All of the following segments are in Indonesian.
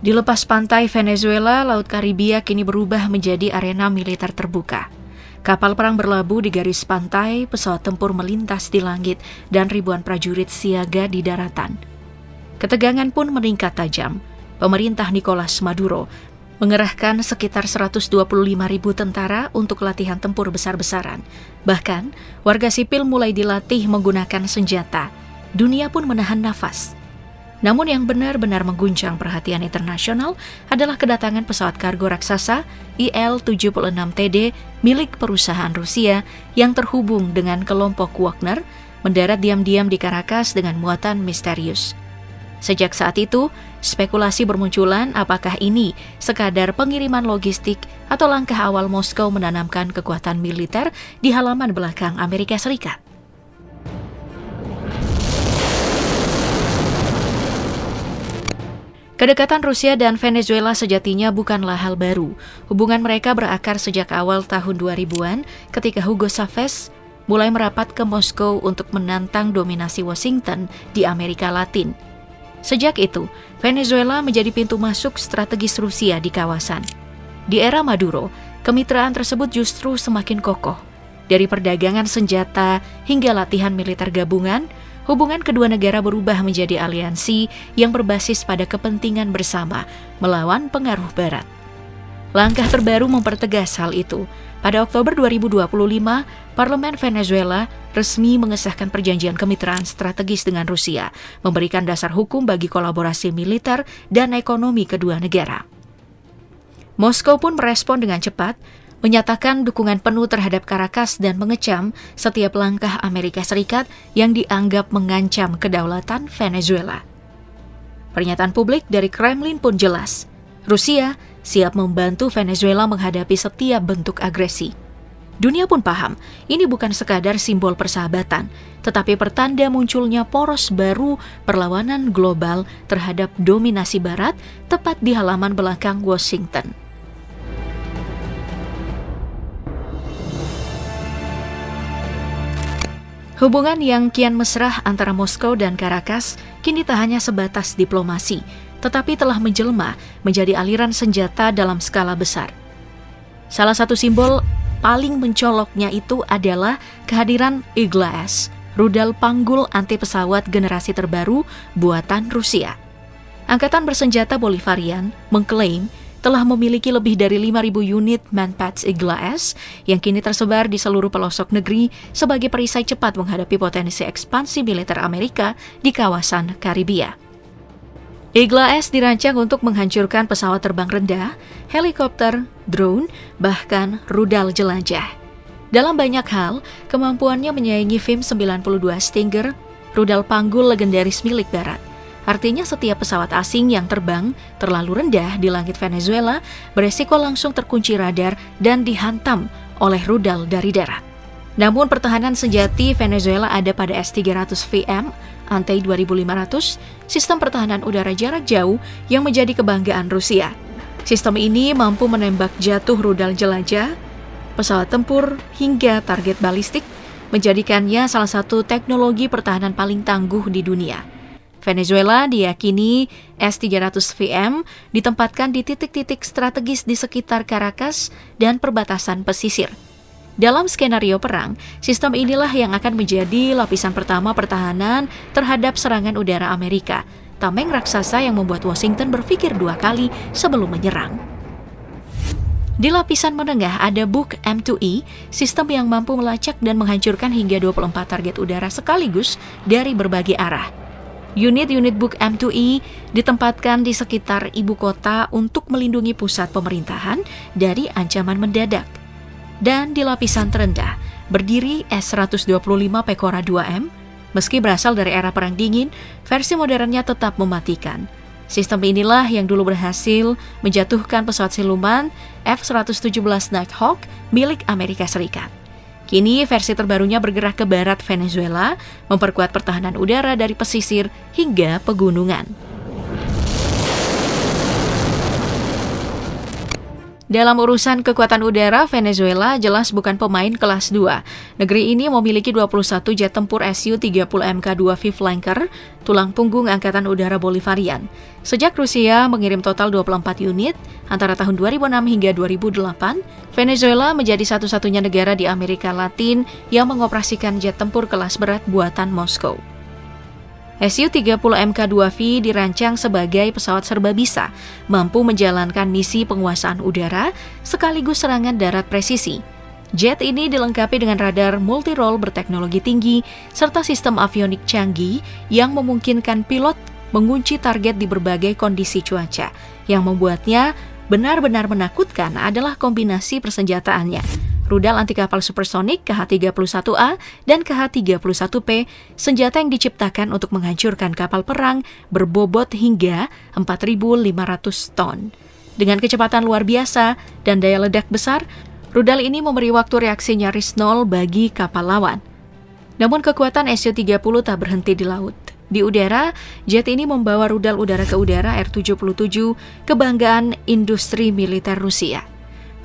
Di lepas pantai Venezuela, Laut Karibia kini berubah menjadi arena militer terbuka. Kapal perang berlabuh di garis pantai, pesawat tempur melintas di langit, dan ribuan prajurit siaga di daratan. Ketegangan pun meningkat tajam. Pemerintah Nicolas Maduro mengerahkan sekitar 125.000 tentara untuk latihan tempur besar-besaran. Bahkan, warga sipil mulai dilatih menggunakan senjata. Dunia pun menahan nafas. Namun yang benar-benar mengguncang perhatian internasional adalah kedatangan pesawat kargo raksasa Il-76TD milik perusahaan Rusia yang terhubung dengan kelompok Wagner mendarat diam-diam di Caracas dengan muatan misterius. Sejak saat itu, spekulasi bermunculan apakah ini sekadar pengiriman logistik atau langkah awal Moskow menanamkan kekuatan militer di halaman belakang Amerika Serikat. Kedekatan Rusia dan Venezuela sejatinya bukanlah hal baru. Hubungan mereka berakar sejak awal tahun 2000-an ketika Hugo Chavez mulai merapat ke Moskow untuk menantang dominasi Washington di Amerika Latin. Sejak itu, Venezuela menjadi pintu masuk strategis Rusia di kawasan. Di era Maduro, kemitraan tersebut justru semakin kokoh. Dari perdagangan senjata hingga latihan militer gabungan, hubungan kedua negara berubah menjadi aliansi yang berbasis pada kepentingan bersama melawan pengaruh Barat. Langkah terbaru mempertegas hal itu. Pada Oktober 2025, Parlemen Venezuela resmi mengesahkan perjanjian kemitraan strategis dengan Rusia, memberikan dasar hukum bagi kolaborasi militer dan ekonomi kedua negara. Moskow pun merespon dengan cepat, menyatakan dukungan penuh terhadap Caracas dan mengecam setiap langkah Amerika Serikat yang dianggap mengancam kedaulatan Venezuela. Pernyataan publik dari Kremlin pun jelas, Rusia siap membantu Venezuela menghadapi setiap bentuk agresi. Dunia pun paham, ini bukan sekadar simbol persahabatan, tetapi pertanda munculnya poros baru perlawanan global terhadap dominasi Barat tepat di halaman belakang Washington. Hubungan yang kian mesra antara Moskow dan Caracas kini tak hanya sebatas diplomasi, tetapi telah menjelma menjadi aliran senjata dalam skala besar. Salah satu simbol paling mencoloknya itu adalah kehadiran Igla-S, rudal panggul anti pesawat generasi terbaru buatan Rusia. Angkatan bersenjata Bolivarian mengklaim telah memiliki lebih dari 5.000 unit Manpads Igla-S yang kini tersebar di seluruh pelosok negeri sebagai perisai cepat menghadapi potensi ekspansi militer Amerika di kawasan Karibia. Igla-S dirancang untuk menghancurkan pesawat terbang rendah, helikopter, drone, bahkan rudal jelajah. Dalam banyak hal, kemampuannya menyaingi FIM-92 Stinger, rudal panggul legendaris milik Barat. Artinya setiap pesawat asing yang terbang terlalu rendah di langit Venezuela beresiko langsung terkunci radar dan dihantam oleh rudal dari darat. Namun pertahanan sejati Venezuela ada pada S-300VM, Antey 2500, sistem pertahanan udara jarak jauh yang menjadi kebanggaan Rusia. Sistem ini mampu menembak jatuh rudal jelajah, pesawat tempur, hingga target balistik, menjadikannya salah satu teknologi pertahanan paling tangguh di dunia. Venezuela diyakini S-300VM ditempatkan di titik-titik strategis di sekitar Caracas dan perbatasan pesisir. Dalam skenario perang, sistem inilah yang akan menjadi lapisan pertama pertahanan terhadap serangan udara Amerika, tameng raksasa yang membuat Washington berpikir dua kali sebelum menyerang. Di lapisan menengah ada Buk M2E, sistem yang mampu melacak dan menghancurkan hingga 24 target udara sekaligus dari berbagai arah. Unit-unit Buk M2E ditempatkan di sekitar ibu kota untuk melindungi pusat pemerintahan dari ancaman mendadak. Dan di lapisan terendah, berdiri S-125 Pechora 2M. Meski berasal dari era Perang Dingin, versi modernnya tetap mematikan. Sistem inilah yang dulu berhasil menjatuhkan pesawat siluman F-117 Nighthawk milik Amerika Serikat. Kini versi terbarunya bergerak ke barat Venezuela, memperkuat pertahanan udara dari pesisir hingga pegunungan. Dalam urusan kekuatan udara, Venezuela jelas bukan pemain kelas 2. Negeri ini memiliki 21 jet tempur Su-30 Mk2V Flanker, tulang punggung Angkatan Udara Bolivarian. Sejak Rusia mengirim total 24 unit, antara tahun 2006 hingga 2008, Venezuela menjadi satu-satunya negara di Amerika Latin yang mengoperasikan jet tempur kelas berat buatan Moskow. Su-30 Mk2V dirancang sebagai pesawat serbabisa, mampu menjalankan misi penguasaan udara sekaligus serangan darat presisi. Jet ini dilengkapi dengan radar multi-role berteknologi tinggi serta sistem avionik canggih yang memungkinkan pilot mengunci target di berbagai kondisi cuaca. Yang membuatnya benar-benar menakutkan adalah kombinasi persenjataannya. Rudal anti kapal supersonik KH-31A dan KH-31P, senjata yang diciptakan untuk menghancurkan kapal perang berbobot hingga 4.500 ton. Dengan kecepatan luar biasa dan daya ledak besar, rudal ini memberi waktu reaksi nyaris nol bagi kapal lawan. Namun kekuatan Su-30 tak berhenti di laut. Di udara, jet ini membawa rudal udara ke udara R-77, kebanggaan industri militer Rusia.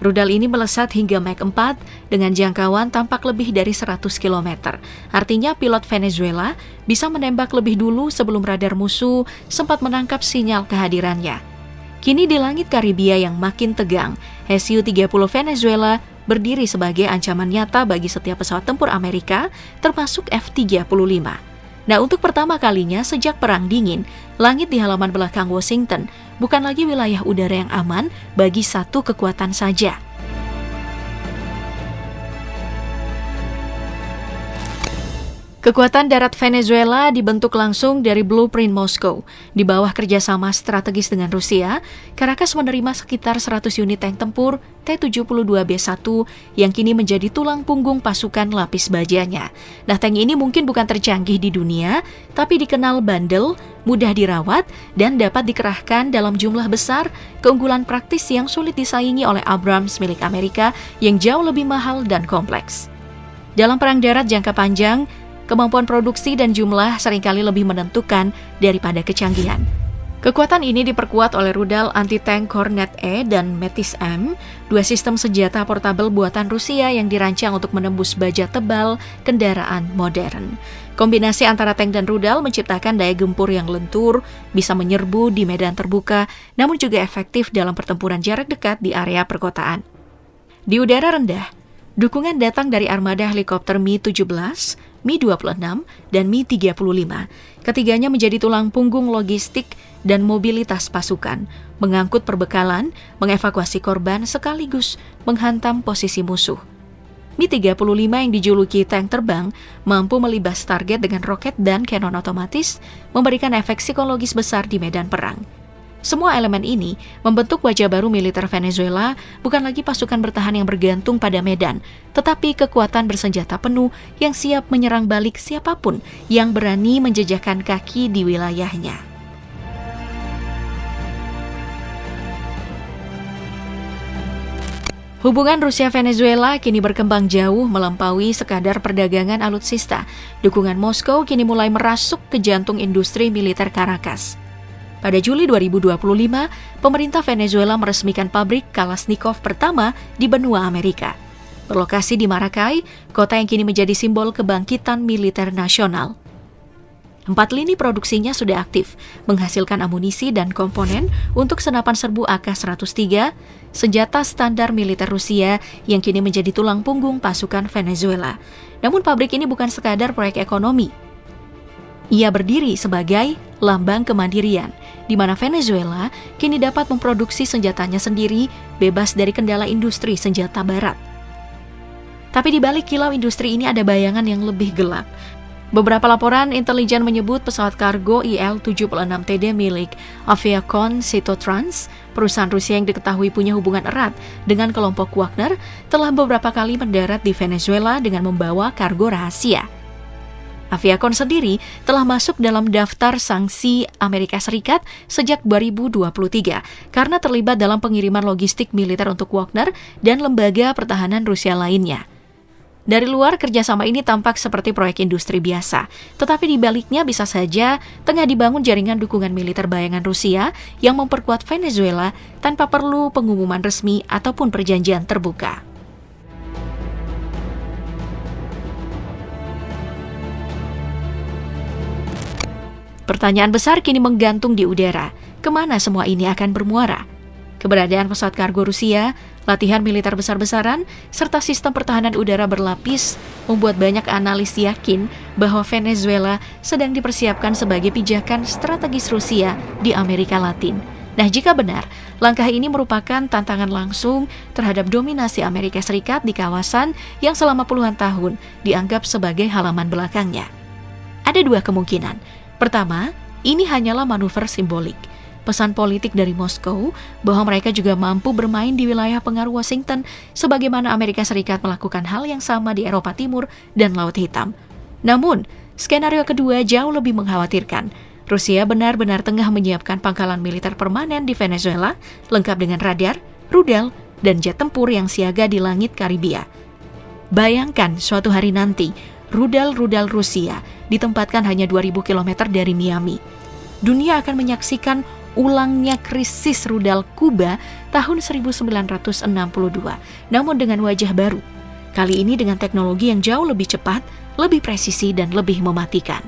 Rudal ini melesat hingga Mach 4 dengan jangkauan tampak lebih dari 100 km. Artinya pilot Venezuela bisa menembak lebih dulu sebelum radar musuh sempat menangkap sinyal kehadirannya. Kini di langit Karibia yang makin tegang, Su-30 Venezuela berdiri sebagai ancaman nyata bagi setiap pesawat tempur Amerika, termasuk F-35. Nah, untuk pertama kalinya sejak Perang Dingin, langit di halaman belakang Washington bukan lagi wilayah udara yang aman bagi satu kekuatan saja. Kekuatan darat Venezuela dibentuk langsung dari blueprint Moskow. Di bawah kerjasama strategis dengan Rusia, Caracas menerima sekitar 100 unit tank tempur T-72B1 yang kini menjadi tulang punggung pasukan lapis bajanya. Nah, tank ini mungkin bukan tercanggih di dunia, tapi dikenal bandel, mudah dirawat, dan dapat dikerahkan dalam jumlah besar, keunggulan praktis yang sulit disaingi oleh Abrams milik Amerika yang jauh lebih mahal dan kompleks. Dalam perang darat jangka panjang, kemampuan produksi dan jumlah seringkali lebih menentukan daripada kecanggihan. Kekuatan ini diperkuat oleh rudal anti-tank Kornet E dan Metis M, dua sistem senjata portabel buatan Rusia yang dirancang untuk menembus baja tebal kendaraan modern. Kombinasi antara tank dan rudal menciptakan daya gempur yang lentur, bisa menyerbu di medan terbuka, namun juga efektif dalam pertempuran jarak dekat di area perkotaan. Di udara rendah, dukungan datang dari armada helikopter Mi-17, Mi-26, dan Mi-35. Ketiganya menjadi tulang punggung logistik dan mobilitas pasukan, mengangkut perbekalan, mengevakuasi korban sekaligus menghantam posisi musuh. Mi-35 yang dijuluki tank terbang mampu melibas target dengan roket dan kanon otomatis, memberikan efek psikologis besar di medan perang. Semua elemen ini membentuk wajah baru militer Venezuela, bukan lagi pasukan bertahan yang bergantung pada medan, tetapi kekuatan bersenjata penuh yang siap menyerang balik siapapun yang berani menjejakkan kaki di wilayahnya. Hubungan Rusia-Venezuela kini berkembang jauh melampaui sekadar perdagangan alutsista. Dukungan Moskow kini mulai merasuk ke jantung industri militer Caracas. Pada Juli 2025, pemerintah Venezuela meresmikan pabrik Kalashnikov pertama di benua Amerika. Berlokasi di Maracay, kota yang kini menjadi simbol kebangkitan militer nasional. 4 lini produksinya sudah aktif, menghasilkan amunisi dan komponen untuk senapan serbu AK-103, senjata standar militer Rusia yang kini menjadi tulang punggung pasukan Venezuela. Namun pabrik ini bukan sekadar proyek ekonomi. Ia berdiri sebagai lambang kemandirian, di mana Venezuela kini dapat memproduksi senjatanya sendiri, bebas dari kendala industri senjata barat. Tapi di balik kilau industri ini ada bayangan yang lebih gelap. Beberapa laporan intelijen menyebut pesawat kargo Il-76TD milik Aviacon Sitotrans, perusahaan Rusia yang diketahui punya hubungan erat dengan kelompok Wagner, telah beberapa kali mendarat di Venezuela dengan membawa kargo rahasia. Aviacon sendiri telah masuk dalam daftar sanksi Amerika Serikat sejak 2023 karena terlibat dalam pengiriman logistik militer untuk Wagner dan lembaga pertahanan Rusia lainnya. Dari luar, kerjasama ini tampak seperti proyek industri biasa, tetapi di baliknya bisa saja tengah dibangun jaringan dukungan militer bayangan Rusia yang memperkuat Venezuela tanpa perlu pengumuman resmi ataupun perjanjian terbuka. Pertanyaan besar kini menggantung di udara. Kemana semua ini akan bermuara? Keberadaan pesawat kargo Rusia, latihan militer besar-besaran, serta sistem pertahanan udara berlapis membuat banyak analis yakin bahwa Venezuela sedang dipersiapkan sebagai pijakan strategis Rusia di Amerika Latin. Nah, jika benar, langkah ini merupakan tantangan langsung terhadap dominasi Amerika Serikat di kawasan yang selama puluhan tahun dianggap sebagai halaman belakangnya. Ada dua kemungkinan. Pertama, ini hanyalah manuver simbolik. Pesan politik dari Moskow bahwa mereka juga mampu bermain di wilayah pengaruh Washington sebagaimana Amerika Serikat melakukan hal yang sama di Eropa Timur dan Laut Hitam. Namun, skenario kedua jauh lebih mengkhawatirkan. Rusia benar-benar tengah menyiapkan pangkalan militer permanen di Venezuela, lengkap dengan radar, rudal, dan jet tempur yang siaga di langit Karibia. Bayangkan suatu hari nanti, rudal-rudal Rusia ditempatkan hanya 2.000 km dari Miami. Dunia akan menyaksikan ulangnya krisis rudal Kuba tahun 1962, namun dengan wajah baru. Kali ini dengan teknologi yang jauh lebih cepat, lebih presisi, dan lebih mematikan.